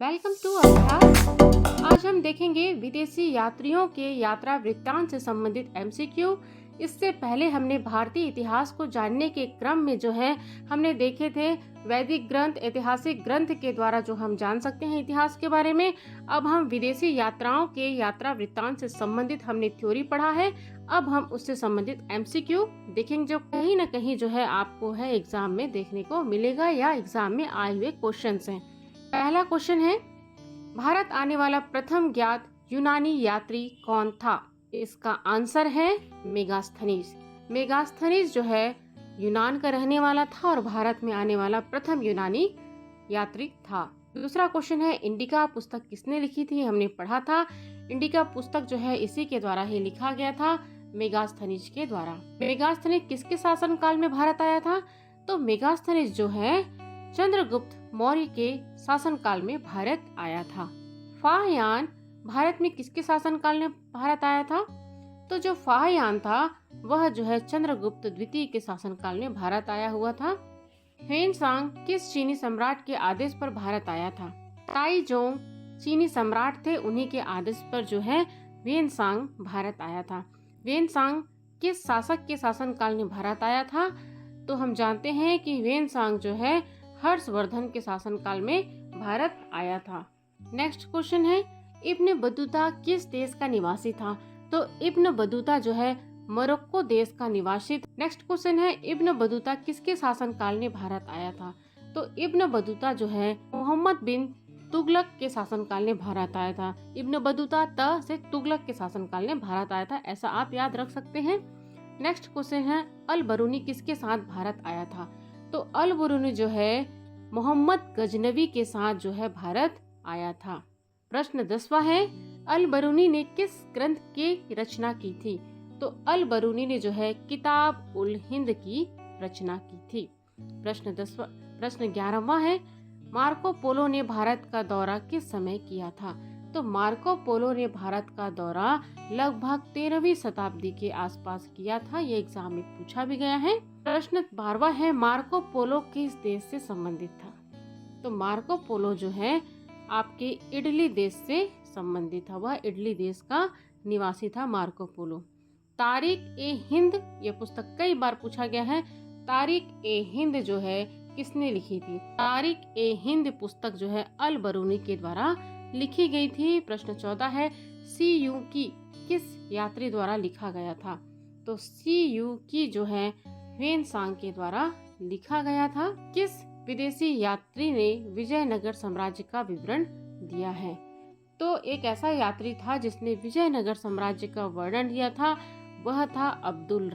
Welcome to अभ्यास। आज हम देखेंगे विदेशी यात्रियों के यात्रा वृत्तांत से संबंधित एमसीक्यू। इससे पहले हमने भारतीय इतिहास को जानने के क्रम में हमने देखे थे वैदिक ग्रंथ, ऐतिहासिक ग्रंथ के द्वारा जो हम जान सकते हैं इतिहास के बारे में। अब हम विदेशी यात्राओं के यात्रा वृत्तांत से संबंधित हमने थ्योरी पढ़ा है। अब हम उससे संबंधित एमसीक्यू देखेंगे जो कहीं न कहीं आपको एग्जाम में देखने को मिलेगा या एग्जाम में आए हुए क्वेश्चंस हैं। पहला क्वेश्चन है, भारत आने वाला प्रथम ज्ञात यूनानी यात्री कौन था? इसका आंसर है मेगास्थनीज। मेगास्थनीज यूनान का रहने वाला था और भारत में आने वाला प्रथम यूनानी यात्री था। दूसरा क्वेश्चन है, इंडिका पुस्तक किसने लिखी थी? हमने पढ़ा था इंडिका पुस्तक इसी के द्वारा ही लिखा गया था, मेगास्थनीज के द्वारा। मेगास्थनीज किसके शासनकाल में भारत आया था? तो मेगास्थनीज चंद्रगुप्त मौर्य के शासनकाल में भारत आया था। फाहयान भारत में किसके शासनकाल में भारत आया था? तो जो फाहयान था वह चंद्रगुप्त द्वितीय के शासनकाल में भारत आया हुआ था। ह्वेनसांग किस चीनी सम्राट के आदेश पर भारत आया था? ताइजोंग चीनी सम्राट थे, उन्हीं के आदेश पर ह्वेनसांग भारत आया था। ह्वेनसांग किस शासक के शासनकाल में भारत आया था? तो हम जानते हैं कि ह्वेनसांग हर्षवर्धन के शासनकाल में भारत आया था। नेक्स्ट क्वेश्चन है, इब्न बतूता किस देश का निवासी था? तो इब्न बतूता मोरक्को देश का निवासी था। नेक्स्ट क्वेश्चन है, इब्न बतूता किसके शासनकाल में भारत आया था? तो इब्न बतूता मोहम्मद बिन तुगलक के शासनकाल में भारत आया था। इब्न बतूता त से तुगलक के शासनकाल में भारत आया था, ऐसा आप याद रख सकते हैं। नेक्स्ट क्वेश्चन है, अल बरूनी किसके साथ भारत आया था? तो अल बरूनी मोहम्मद गजनवी के साथ भारत आया था। प्रश्न 10वां है, अल बरूनी ने किस ग्रंथ की रचना की थी? तो अल बरूनी ने किताब उल हिंद की रचना की थी। प्रश्न 11वां है, मार्को पोलो ने भारत का दौरा किस समय किया था? तो मार्को पोलो ने भारत का दौरा लगभग 13वीं शताब्दी के आसपास किया था। ये एग्जाम में पूछा भी गया है। प्रश्न 12वां है, मार्को पोलो किस देश से संबंधित था? तो मार्को पोलो आपके इटली देश से संबंधित था, वह इटली देश का निवासी था मार्को पोलो। तारिक ए हिंद ये पुस्तक कई बार पूछा गया है। तारिक ए हिंद किसने लिखी थी? तारिक ए हिंद पुस्तक अल बरूनी के द्वारा लिखी गई थी। प्रश्न 14 है, सी यू की किस यात्री द्वारा लिखा गया था? तो सी यू की ह्वेनसांग के द्वारा लिखा गया था। किस विदेशी यात्री ने विजयनगर साम्राज्य का विवरण दिया है? तो एक ऐसा यात्री था जिसने विजयनगर साम्राज्य का वर्णन दिया था, वह था अब्दुल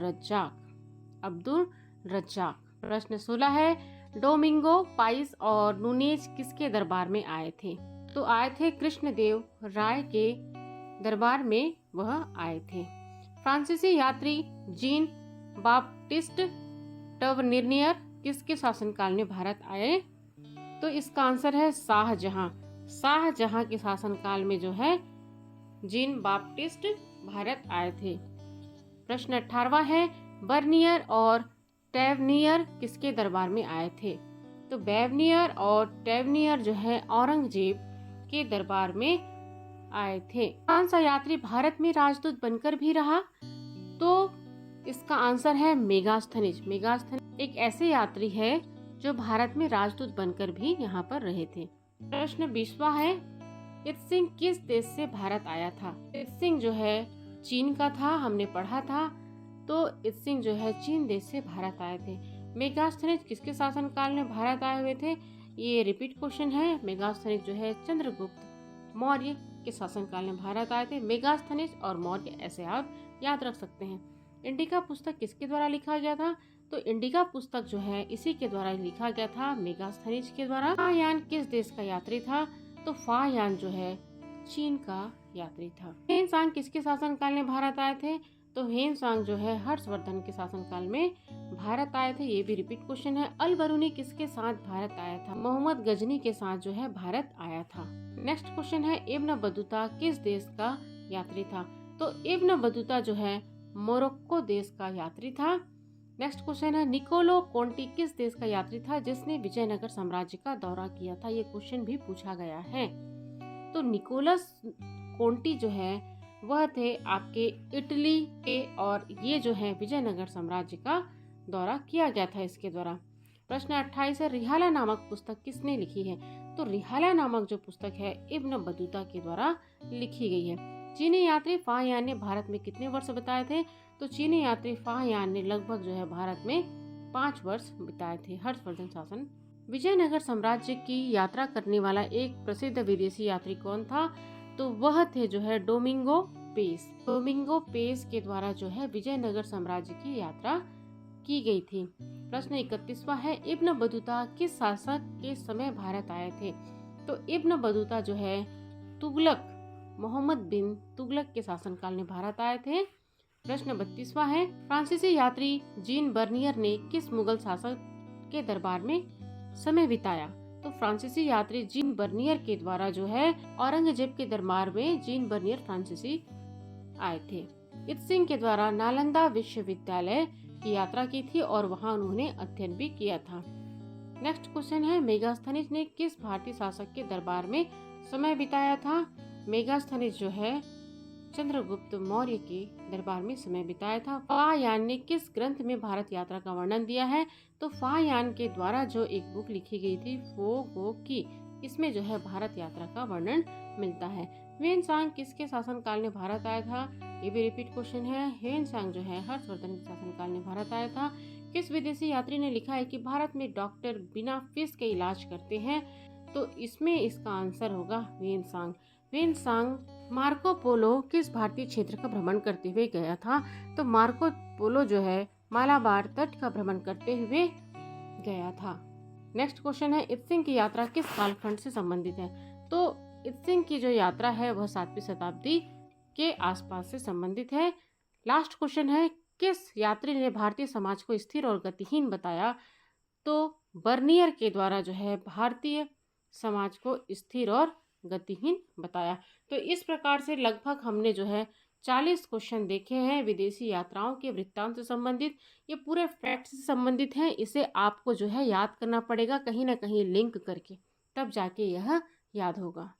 रज्जाक। प्रश्न 16 है, डोमिंगो पाइस और नूनेज किसके दरबार में आए थे? तो आए थे कृष्णदेव राय के दरबार में वह आए थे। फ्रांसीसी यात्री जीन बाप्टिस्ट टवर्नियर किसके शासनकाल में भारत आए? तो इसका आंसर है शाहजहां। शाहजहां के शासनकाल में जीन बाप्टिस्ट भारत आए थे। प्रश्न 18वां है, बर्नियर और टेवनियर किसके दरबार में आए थे? तो बेवनियर और टेवनियर औरंगजेब के दरबार में आए थे। कौन सा यात्री भारत में राजदूत बनकर भी रहा? तो इसका आंसर है मेगास्थनीज। मेगास्थनीज एक ऐसे यात्री है जो भारत में राजदूत बनकर भी यहाँ पर रहे थे। प्रश्न 20वां है, इत्सिंग किस देश से भारत आया था? इत्सिंग चीन का था, हमने पढ़ा था। तो इत्सिंग चीन देश से भारत आए थे। मेगास्थनीज किसके शासनकाल में भारत आए हुए थे? ये रिपीट क्वेश्चन है। मेगास्थनीज चंद्रगुप्त मौर्य के शासनकाल में भारत आए थे। मेगास्थनीज और मौर्य ऐसे आप याद रख सकते हैं। इंडिका पुस्तक किसके द्वारा लिखा गया था? तो इंडिका पुस्तक इसी के द्वारा लिखा गया था, मेगास्थनीज के द्वारा। फाहयान किस देश का यात्री था? तो फाहयान चीन का यात्री था। ह्वेनसांग किसके शासनकाल में भारत आए थे? तो ह्वेनसांग हर्षवर्धन के शासनकाल में भारत आए थे। ये भी रिपीट क्वेश्चन है। अल बरूनी किसके साथ भारत आया था? मोहम्मद गजनी के साथ भारत आया था। नेक्स्ट क्वेश्चन है, इब्न बतूता किस देश का यात्री था? तो इब्न बतूता मोरक्को देश का यात्री था। नेक्स्ट क्वेश्चन है, निकोलो कोंटी किस देश का यात्री था जिसने विजयनगर साम्राज्य का दौरा किया था? ये क्वेश्चन भी पूछा गया है। तो निकोलस कोंटी जो है वह थे आपके इटली के, और ये जो है विजयनगर साम्राज्य का दौरा किया गया था इसके द्वारा। प्रश्न 28 है, रिहाला नामक पुस्तक किसने लिखी है? तो रिहाला नामक जो पुस्तक है इब्न बतूता के द्वारा लिखी गई है। चीनी यात्री फाहियान ने भारत में कितने वर्ष बिताए थे? तो चीनी यात्री फाहियान ने लगभग जो है भारत में 5 वर्ष बिताए थे। हर्षवर्धन शासन। विजयनगर साम्राज्य की यात्रा करने वाला एक प्रसिद्ध विदेशी यात्री कौन था? तो वह थे जो है डोमिंगो पेस। डोमिंगो पेस के द्वारा जो है विजयनगर साम्राज्य की यात्रा की गई थी। प्रश्न 31वां है, इब्न बतूता किस शासक के समय भारत आए थे? तो इब्न बतूता जो है तुगलक, मोहम्मद बिन तुगलक के शासनकाल में भारत आए थे। प्रश्न 32वां है, फ्रांसीसी यात्री जीन बर्नियर ने किस मुगल शासक के दरबार में समय बिताया? तो फ्रांसीसी यात्री जीन बर्नियर के द्वारा जो है औरंगजेब के दरबार में जीन बर्नियर फ्रांसीसी आए थे। इत सिंह के द्वारा नालंदा विश्वविद्यालय की यात्रा की थी और वहां उन्होंने अध्ययन भी किया था। नेक्स्ट क्वेश्चन है, मेगास्थनीज ने किस भारतीय शासक के दरबार में समय बिताया था? मेगास्थनीज जो है चंद्रगुप्त मौर्य के दरबार में समय बिताया था। फाहियान ने किस ग्रंथ में भारत यात्रा का वर्णन दिया है? तो फाहियान के द्वारा जो एक बुक लिखी गई थी फो गो की, इसमें जो है भारत यात्रा का वर्णन मिलता है। ह्वेन सांग किसके शासनकाल में भारत आया था? ये भी रिपीट क्वेश्चन है। ह्वेन सांग जो है हर्षवर्धन के शासनकाल में भारत आया था। किस विदेशी यात्री ने लिखा है कि भारत में डॉक्टर बिना फीस के इलाज करते हैं? तो इसमें इसका आंसर होगा ह्वेन सांग। ह्वेन सांग मार्को पोलो किस भारतीय क्षेत्र का भ्रमण करते हुए गया था? तो मार्को पोलो जो है मालाबार तट का भ्रमण करते हुए गया था। नेक्स्ट क्वेश्चन है, इत सिंह की यात्रा किस कालखंड से संबंधित है? तो इत सिंह की जो यात्रा है वह 7वीं शताब्दी के आसपास से संबंधित है। लास्ट क्वेश्चन है, किस यात्री ने भारतीय समाज को स्थिर और गतिहीन बताया? तो बर्नियर के द्वारा जो है भारतीय समाज को स्थिर और गतिहीन बताया। तो इस प्रकार से लगभग हमने जो है 40 क्वेश्चन देखे हैं विदेशी यात्राओं के वृत्तांत से संबंधित। ये पूरे फैक्ट से संबंधित हैं। इसे आपको जो है याद करना पड़ेगा कहीं ना कहीं लिंक करके, तब जाके यह याद होगा।